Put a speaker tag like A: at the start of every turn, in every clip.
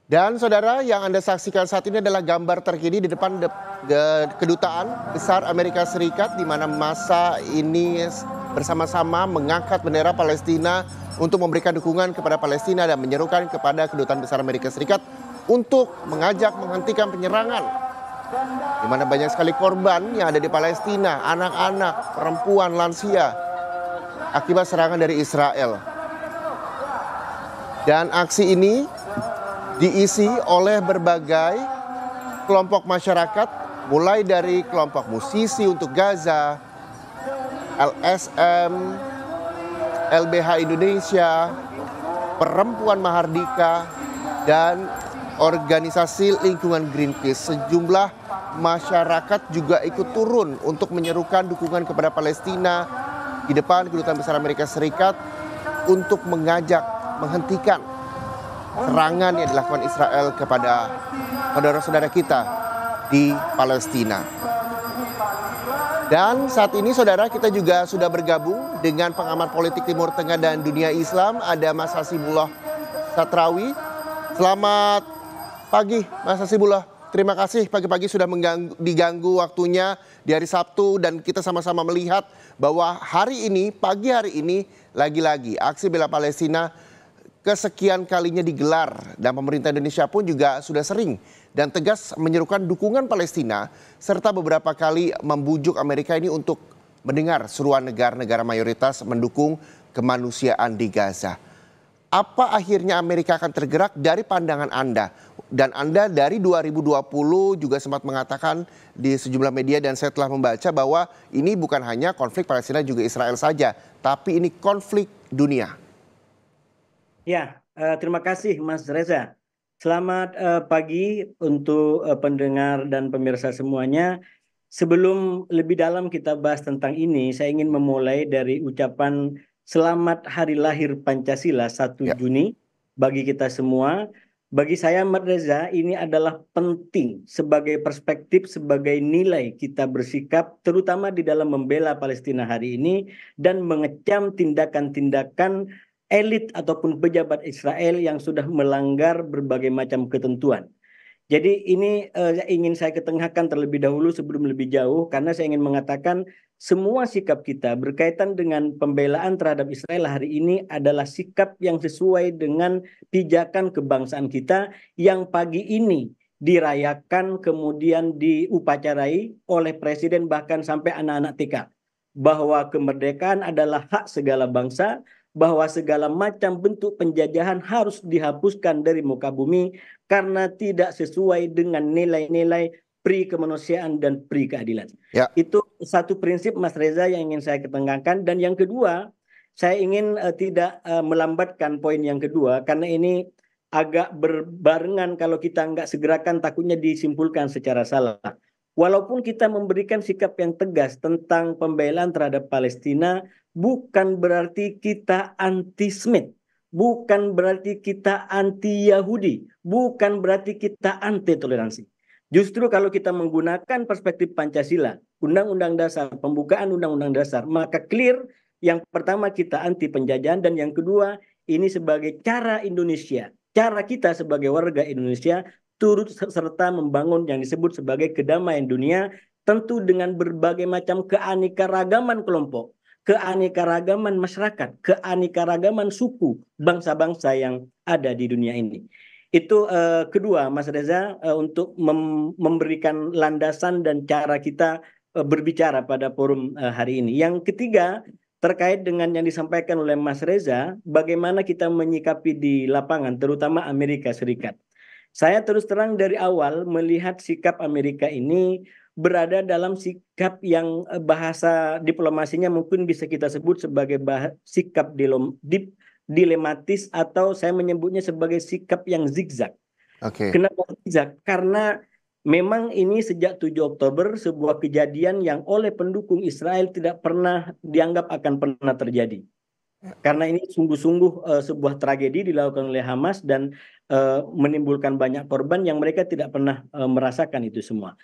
A: Dan saudara, yang Anda saksikan saat ini adalah gambar terkini di depan kedutaan besar Amerika Serikat, di mana massa ini bersama-sama mengangkat bendera Palestina untuk memberikan dukungan kepada Palestina dan menyerukan kepada kedutaan besar Amerika Serikat untuk mengajak menghentikan penyerangan, di mana banyak sekali korban yang ada di Palestina, anak-anak, perempuan, lansia, akibat serangan dari Israel. Dan aksi ini diisi oleh berbagai kelompok masyarakat, mulai dari kelompok musisi untuk Gaza, LSM, LBH Indonesia, Perempuan Mahardika, dan organisasi lingkungan Greenpeace. Sejumlah masyarakat juga ikut turun untuk menyerukan dukungan kepada Palestina di depan kedutaan besar Amerika Serikat untuk mengajak menghentikan serangan yang dilakukan Israel kepada saudara-saudara kita di Palestina. Dan saat ini saudara, kita juga sudah bergabung dengan pengamat politik Timur Tengah dan dunia Islam, ada Mas Hasibullah Satrawi. Selamat pagi Mas Hasibullah. Terima kasih pagi-pagi sudah diganggu waktunya di hari Sabtu, dan kita sama-sama melihat bahwa hari ini, pagi hari ini, lagi-lagi aksi bela Palestina kesekian kalinya digelar, dan pemerintah Indonesia pun juga sudah sering dan tegas menyerukan dukungan Palestina, serta beberapa kali membujuk Amerika ini untuk mendengar seruan negara-negara mayoritas mendukung kemanusiaan di Gaza. Apa akhirnya Amerika akan tergerak dari pandangan Anda? Dan Anda dari 2020 juga sempat mengatakan di sejumlah media, dan saya telah membaca bahwa ini bukan hanya konflik Palestina juga Israel saja, tapi ini konflik dunia.
B: Ya, terima kasih Mas Reza. Selamat pagi untuk pendengar dan pemirsa semuanya. Sebelum lebih dalam kita bahas tentang ini, saya ingin memulai dari ucapan selamat hari lahir Pancasila 1 Juni bagi kita semua. Bagi saya Mas Reza, ini adalah penting sebagai perspektif, sebagai nilai kita bersikap, terutama di dalam membela Palestina hari ini dan mengecam tindakan-tindakan elit ataupun pejabat Israel yang sudah melanggar berbagai macam ketentuan. Jadi ini ingin saya ketengahkan terlebih dahulu sebelum lebih jauh, karena saya ingin mengatakan semua sikap kita berkaitan dengan pembelaan terhadap Israel hari ini adalah sikap yang sesuai dengan pijakan kebangsaan kita yang pagi ini dirayakan, kemudian diupacarai oleh Presiden bahkan sampai anak-anak TK. Bahwa kemerdekaan adalah hak segala bangsa, bahwa segala macam bentuk penjajahan harus dihapuskan dari muka bumi karena tidak sesuai dengan nilai-nilai pri kemanusiaan dan pri keadilan. Itu satu prinsip Mas Reza yang ingin saya ketengahkan. Dan yang kedua, saya ingin tidak melambatkan poin yang kedua, karena ini agak berbarengan, kalau kita nggak segerakan takutnya disimpulkan secara salah. Walaupun kita memberikan sikap yang tegas tentang pembelaan terhadap Palestina, bukan berarti kita anti-Semit, bukan berarti kita anti-Yahudi, bukan berarti kita anti-toleransi. Justru kalau kita menggunakan perspektif Pancasila, Undang-Undang Dasar, pembukaan Undang-Undang Dasar, maka clear yang pertama kita anti penjajahan, dan yang kedua ini sebagai cara Indonesia, cara kita sebagai warga Indonesia turut serta membangun yang disebut sebagai kedamaian dunia, tentu dengan berbagai macam keanekaragaman kelompok, keanekaragaman masyarakat, keanekaragaman suku, bangsa-bangsa yang ada di dunia ini. Itu kedua Mas Reza, untuk memberikan landasan dan cara kita berbicara pada forum hari ini. Yang ketiga, terkait dengan yang disampaikan oleh Mas Reza, bagaimana kita menyikapi di lapangan, terutama Amerika Serikat. Saya terus terang dari awal melihat sikap Amerika ini berada dalam sikap yang bahasa diplomasinya mungkin bisa kita sebut sebagai sikap dilematis, atau saya menyebutnya sebagai sikap yang zigzag. Kenapa zigzag? Karena memang ini sejak 7 Oktober sebuah kejadian yang oleh pendukung Israel tidak pernah dianggap akan pernah terjadi. Karena ini sungguh-sungguh sebuah tragedi dilakukan oleh Hamas dan menimbulkan banyak korban yang mereka tidak pernah merasakan itu semua.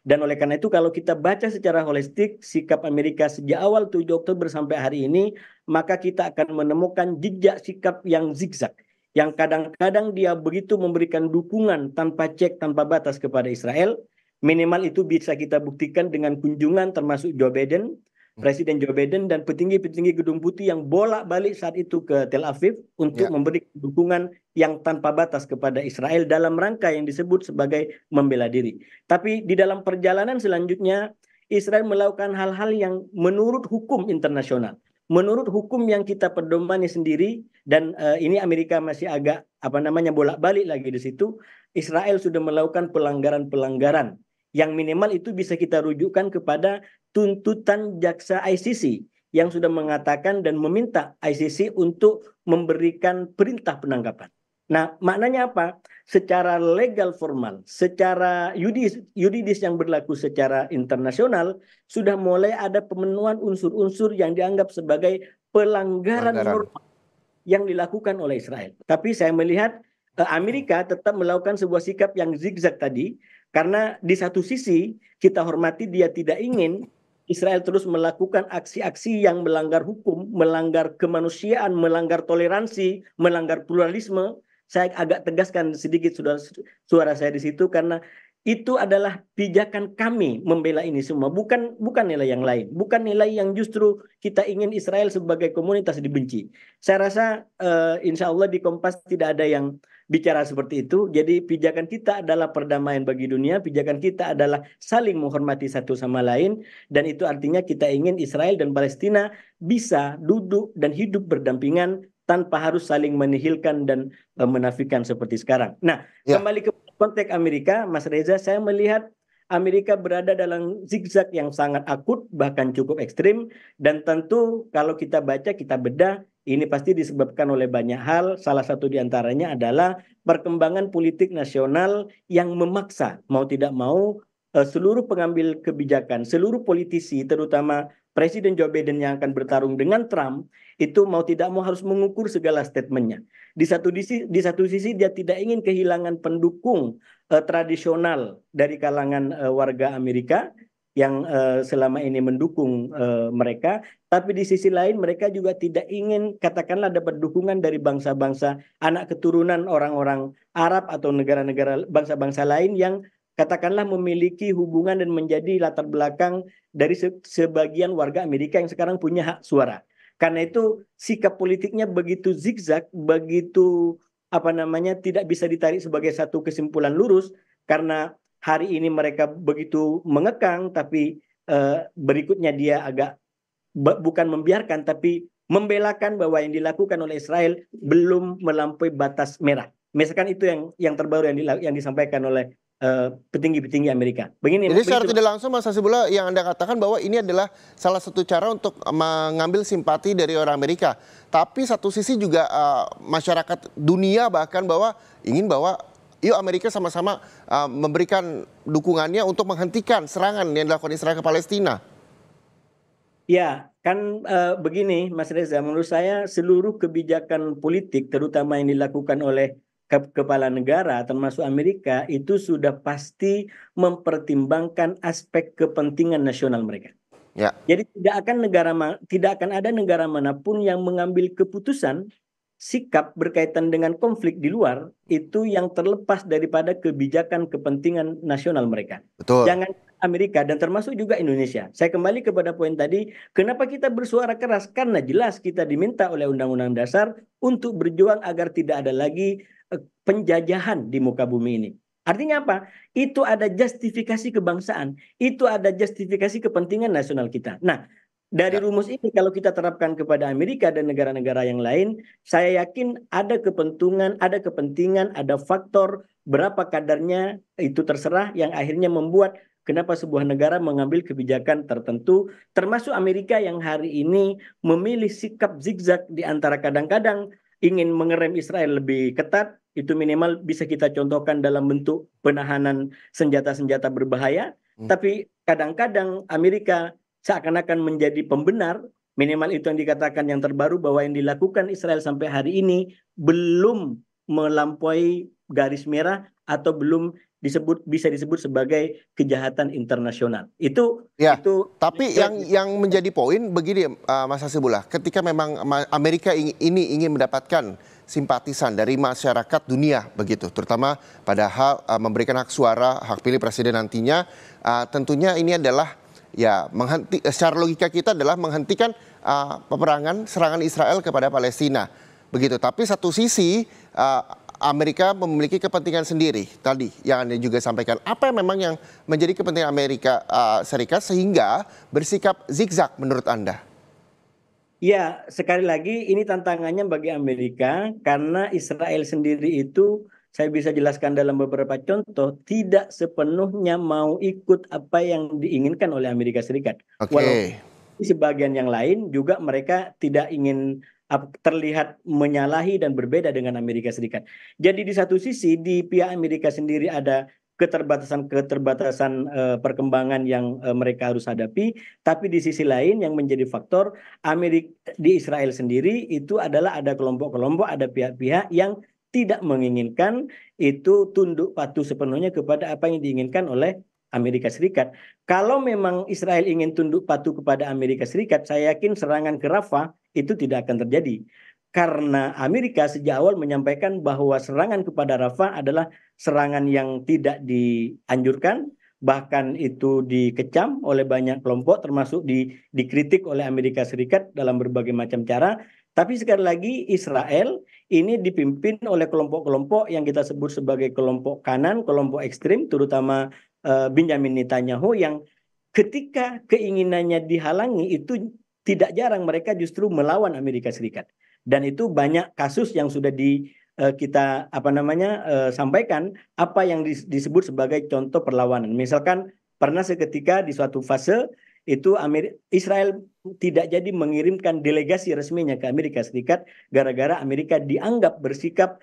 B: Dan oleh karena itu kalau kita baca secara holistik sikap Amerika sejak awal 7 Oktober sampai hari ini, maka kita akan menemukan jejak sikap yang zigzag. yang kadang-kadang dia begitu memberikan dukungan tanpa cek, tanpa batas kepada Israel. Minimal itu bisa kita buktikan dengan kunjungan termasuk Joe Biden, Presiden Joe Biden dan petinggi-petinggi Gedung Putih yang bolak-balik saat itu ke Tel Aviv untuk memberi dukungan yang tanpa batas kepada Israel dalam rangka yang disebut sebagai membela diri. Tapi di dalam perjalanan selanjutnya, Israel melakukan hal-hal yang menurut hukum internasional, menurut hukum yang kita pedomani sendiri, dan ini Amerika masih agak bolak-balik lagi di situ. Israel sudah melakukan pelanggaran-pelanggaran yang minimal itu bisa kita rujukkan kepada tuntutan jaksa ICC yang sudah mengatakan dan meminta ICC untuk memberikan perintah penangkapan. Nah, maknanya apa? Secara legal formal, secara yuridis yang berlaku secara internasional, sudah mulai ada pemenuhan unsur-unsur yang dianggap sebagai pelanggaran norma yang dilakukan oleh Israel. Tapi saya melihat Amerika tetap melakukan sebuah sikap yang zigzag tadi, karena di satu sisi kita hormati dia tidak ingin Israel terus melakukan aksi-aksi yang melanggar hukum, melanggar kemanusiaan, melanggar toleransi, melanggar pluralisme. Saya agak tegaskan sedikit suara saya di situ, karena itu adalah pijakan kami membela ini semua, bukan nilai yang lain, bukan nilai yang justru kita ingin Israel sebagai komunitas dibenci. Saya rasa insya Allah di Kompas tidak ada yang bicara seperti itu. Jadi pijakan kita adalah perdamaian bagi dunia, pijakan kita adalah saling menghormati satu sama lain, dan itu artinya kita ingin Israel dan Palestina bisa duduk dan hidup berdampingan tanpa harus saling menihilkan dan menafikan seperti sekarang. Nah, kembali ke konteks Amerika, Mas Reza, saya melihat Amerika berada dalam zigzag yang sangat akut, bahkan cukup ekstrim, dan tentu kalau kita baca, kita bedah, ini pasti disebabkan oleh banyak hal. Salah satu diantaranya adalah perkembangan politik nasional yang memaksa, mau tidak mau, seluruh pengambil kebijakan, seluruh politisi, terutama Presiden Joe Biden yang akan bertarung dengan Trump, itu mau tidak mau harus mengukur segala statementnya. Di satu sisi dia tidak ingin kehilangan pendukung tradisional dari kalangan warga Amerika yang selama ini mendukung mereka, tapi di sisi lain mereka juga tidak ingin katakanlah dapat dukungan dari bangsa-bangsa anak keturunan orang-orang Arab atau negara-negara bangsa-bangsa lain yang katakanlah memiliki hubungan dan menjadi latar belakang dari sebagian warga Amerika yang sekarang punya hak suara. Karena itu sikap politiknya begitu zigzag, begitu tidak bisa ditarik sebagai satu kesimpulan lurus, karena hari ini mereka begitu mengekang, tapi berikutnya dia agak bukan membiarkan, tapi membelakan bahwa yang dilakukan oleh Israel belum melampaui batas merah. Misalkan itu yang terbaru yang disampaikan oleh petinggi-petinggi Amerika.
A: Jadi secara tidak langsung Mas Hasibullah yang Anda katakan bahwa ini adalah salah satu cara untuk mengambil simpati dari orang Amerika. Tapi satu sisi juga masyarakat dunia bahkan ingin bahwa yuk Amerika sama-sama memberikan dukungannya untuk menghentikan serangan yang dilakukan Israel ke Palestina.
B: Ya, kan begini Mas Reza, menurut saya seluruh kebijakan politik terutama yang dilakukan oleh kepala negara termasuk Amerika itu sudah pasti mempertimbangkan aspek kepentingan nasional mereka.
A: Ya.
B: Jadi tidak akan ada negara manapun yang mengambil keputusan sikap berkaitan dengan konflik di luar itu yang terlepas daripada kebijakan kepentingan nasional mereka.
A: Betul.
B: Jangan Amerika dan termasuk juga Indonesia. Saya kembali kepada poin tadi, kenapa kita bersuara keras? Karena jelas kita diminta oleh Undang-Undang Dasar untuk berjuang agar tidak ada lagi penjajahan di muka bumi ini. Artinya apa? Itu ada justifikasi kebangsaan, itu ada justifikasi kepentingan nasional kita. Nah, dari rumus ini kalau kita terapkan kepada Amerika dan negara-negara yang lain, saya yakin ada kepentingan, ada faktor berapa kadarnya itu terserah yang akhirnya membuat kenapa sebuah negara mengambil kebijakan tertentu, termasuk Amerika yang hari ini memilih sikap zigzag di antara kadang-kadang ingin mengerem Israel lebih ketat, itu minimal bisa kita contohkan dalam bentuk penahanan senjata-senjata berbahaya, tapi kadang-kadang Amerika seakan-akan menjadi pembenar, minimal itu yang dikatakan yang terbaru bahwa yang dilakukan Israel sampai hari ini belum melampaui garis merah atau belum bisa disebut sebagai kejahatan internasional.
A: Tapi yang menjadi poin begini Mas Hasibullah, ketika memang Amerika ingin mendapatkan simpatisan dari masyarakat dunia begitu, terutama pada hal memberikan hak suara, hak pilih presiden nantinya. Tentunya ini adalah ya secara logika kita adalah menghentikan peperangan serangan Israel kepada Palestina begitu. Tapi satu sisi Amerika memiliki kepentingan sendiri tadi yang Anda juga sampaikan. Apa yang memang yang menjadi kepentingan Amerika Serikat sehingga bersikap zigzag menurut Anda?
B: Ya, sekali lagi ini tantangannya bagi Amerika karena Israel sendiri itu saya bisa jelaskan dalam beberapa contoh tidak sepenuhnya mau ikut apa yang diinginkan oleh Amerika Serikat. Walaupun
A: Oke.
B: di sebagian yang lain juga mereka tidak ingin terlihat menyalahi dan berbeda dengan Amerika Serikat. Jadi di satu sisi di pihak Amerika sendiri ada keterbatasan perkembangan yang mereka harus hadapi, tapi di sisi lain yang menjadi faktor Amerika di Israel sendiri itu adalah ada kelompok-kelompok, ada pihak-pihak yang tidak menginginkan itu tunduk patuh sepenuhnya kepada apa yang diinginkan oleh Amerika Serikat. Kalau memang Israel ingin tunduk patuh kepada Amerika Serikat, saya yakin serangan ke Rafah itu tidak akan terjadi. Karena Amerika sejak awal menyampaikan bahwa serangan kepada Rafah adalah serangan yang tidak dianjurkan, bahkan itu dikecam oleh banyak kelompok, termasuk dikritik oleh Amerika Serikat dalam berbagai macam cara. Tapi sekali lagi Israel ini dipimpin oleh kelompok-kelompok yang kita sebut sebagai kelompok kanan, kelompok ekstrim, terutama Benjamin Netanyahu yang ketika keinginannya dihalangi itu tidak jarang mereka justru melawan Amerika Serikat. Dan itu banyak kasus yang sudah kita sampaikan apa yang disebut sebagai contoh perlawanan. Misalkan pernah seketika di suatu fase itu Israel tidak jadi mengirimkan delegasi resminya ke Amerika Serikat gara-gara Amerika dianggap bersikap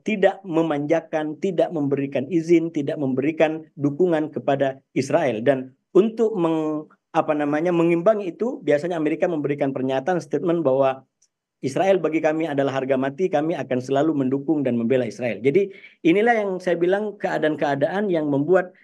B: tidak memanjakan, tidak memberikan izin, tidak memberikan dukungan kepada Israel. Dan untuk mengimbangi itu, biasanya Amerika memberikan pernyataan statement bahwa Israel bagi kami adalah harga mati, kami akan selalu mendukung dan membela Israel. Jadi inilah yang saya bilang keadaan-keadaan yang membuat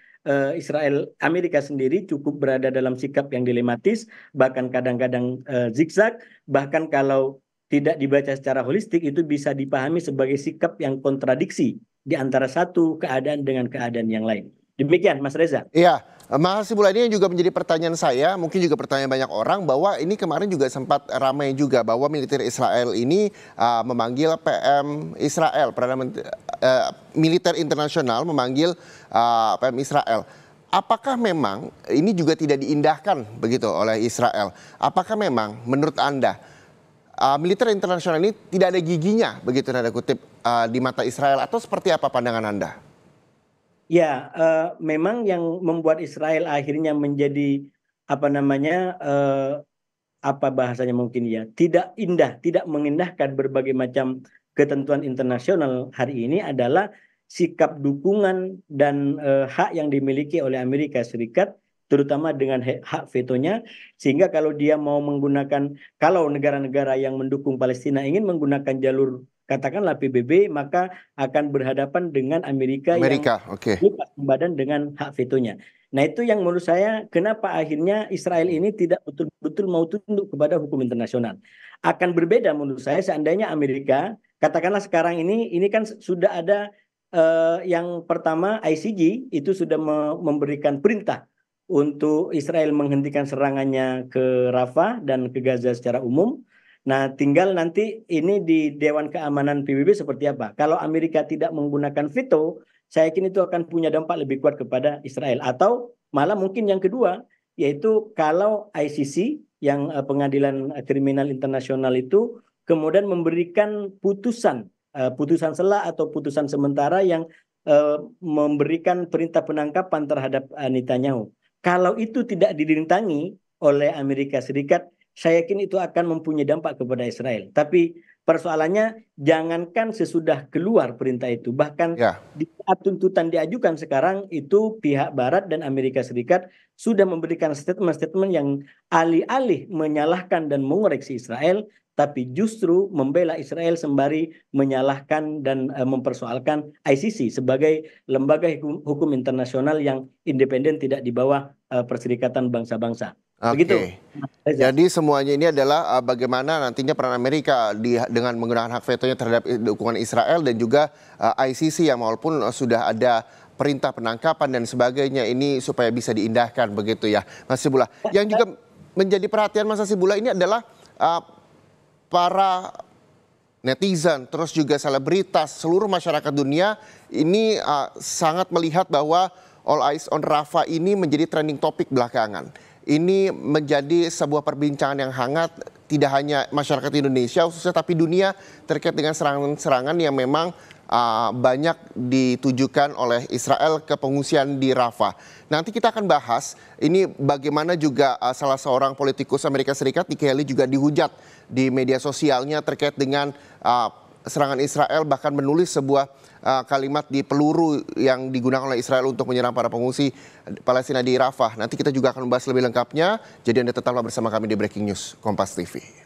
B: Israel, Amerika sendiri cukup berada dalam sikap yang dilematis, bahkan kadang-kadang zigzag, bahkan kalau tidak dibaca secara holistik itu bisa dipahami sebagai sikap yang kontradiksi di antara satu keadaan dengan keadaan yang lain. Demikian Mas Reza.
A: Iya, Mas Hasibullah, ini yang juga menjadi pertanyaan saya, mungkin juga pertanyaan banyak orang bahwa ini kemarin juga sempat ramai juga bahwa militer Israel ini memanggil PM Israel, Perdana Menteri Militer Internasional memanggil PM Israel. Apakah memang ini juga tidak diindahkan begitu oleh Israel? Apakah memang menurut Anda militer internasional ini tidak ada giginya begitu tanda kutip di mata Israel atau seperti apa pandangan Anda?
B: Ya, memang yang membuat Israel akhirnya menjadi apa bahasanya mungkin ya, tidak indah, tidak mengindahkan berbagai macam ketentuan internasional hari ini adalah sikap dukungan dan hak yang dimiliki oleh Amerika Serikat, terutama dengan hak vetonya, sehingga kalau dia mau menggunakan, kalau negara-negara yang mendukung Palestina ingin menggunakan jalur katakanlah PBB, maka akan berhadapan dengan Amerika yang
A: Oke.
B: lepas badan dengan hak vetonya. Nah itu yang menurut saya kenapa akhirnya Israel ini tidak betul-betul mau tunduk kepada hukum internasional. Akan berbeda menurut saya seandainya Amerika, katakanlah sekarang ini kan sudah ada yang pertama ICJ itu sudah memberikan perintah untuk Israel menghentikan serangannya ke Rafah dan ke Gaza secara umum. Nah, tinggal nanti ini di Dewan Keamanan PBB seperti apa. Kalau Amerika tidak menggunakan veto, saya yakin itu akan punya dampak lebih kuat kepada Israel. Atau malah mungkin yang kedua, yaitu kalau ICC yang Pengadilan Kriminal Internasional itu kemudian memberikan putusan sela atau putusan sementara yang memberikan perintah penangkapan terhadap Netanyahu. Kalau itu tidak dirintangi oleh Amerika Serikat, saya yakin itu akan mempunyai dampak kepada Israel. Tapi persoalannya jangankan sesudah keluar perintah itu, bahkan
A: Ya.
B: di saat tuntutan diajukan sekarang itu pihak Barat dan Amerika Serikat sudah memberikan statement-statement yang alih-alih menyalahkan dan mengoreksi Israel, tapi justru membela Israel sembari menyalahkan dan mempersoalkan ICC sebagai lembaga hukum internasional yang independen tidak di bawah Perserikatan Bangsa-Bangsa. Begitu,
A: Oke.
B: Mas Reza.
A: Jadi semuanya ini adalah bagaimana nantinya peran Amerika dengan menggunakan hak vetonya terhadap dukungan Israel dan juga ICC yang walaupun sudah ada perintah penangkapan dan sebagainya ini supaya bisa diindahkan begitu ya, Mas Hasibullah. Yang juga menjadi perhatian Mas Hasibullah ini adalah para netizen, terus juga selebritas, seluruh masyarakat dunia ini sangat melihat bahwa All Eyes on Rafah ini menjadi trending topik belakangan. Ini menjadi sebuah perbincangan yang hangat, tidak hanya masyarakat Indonesia khususnya, tapi dunia terkait dengan serangan-serangan yang memang banyak ditujukan oleh Israel ke pengungsian di Rafah. Nanti kita akan bahas ini bagaimana juga salah seorang politikus Amerika Serikat, Nikki Haley, juga dihujat di media sosialnya terkait dengan serangan Israel, bahkan menulis sebuah kalimat di peluru yang digunakan oleh Israel untuk menyerang para pengungsi Palestina di Rafah. Nanti kita juga akan membahas lebih lengkapnya. Jadi Anda tetaplah bersama kami di Breaking News Kompas TV.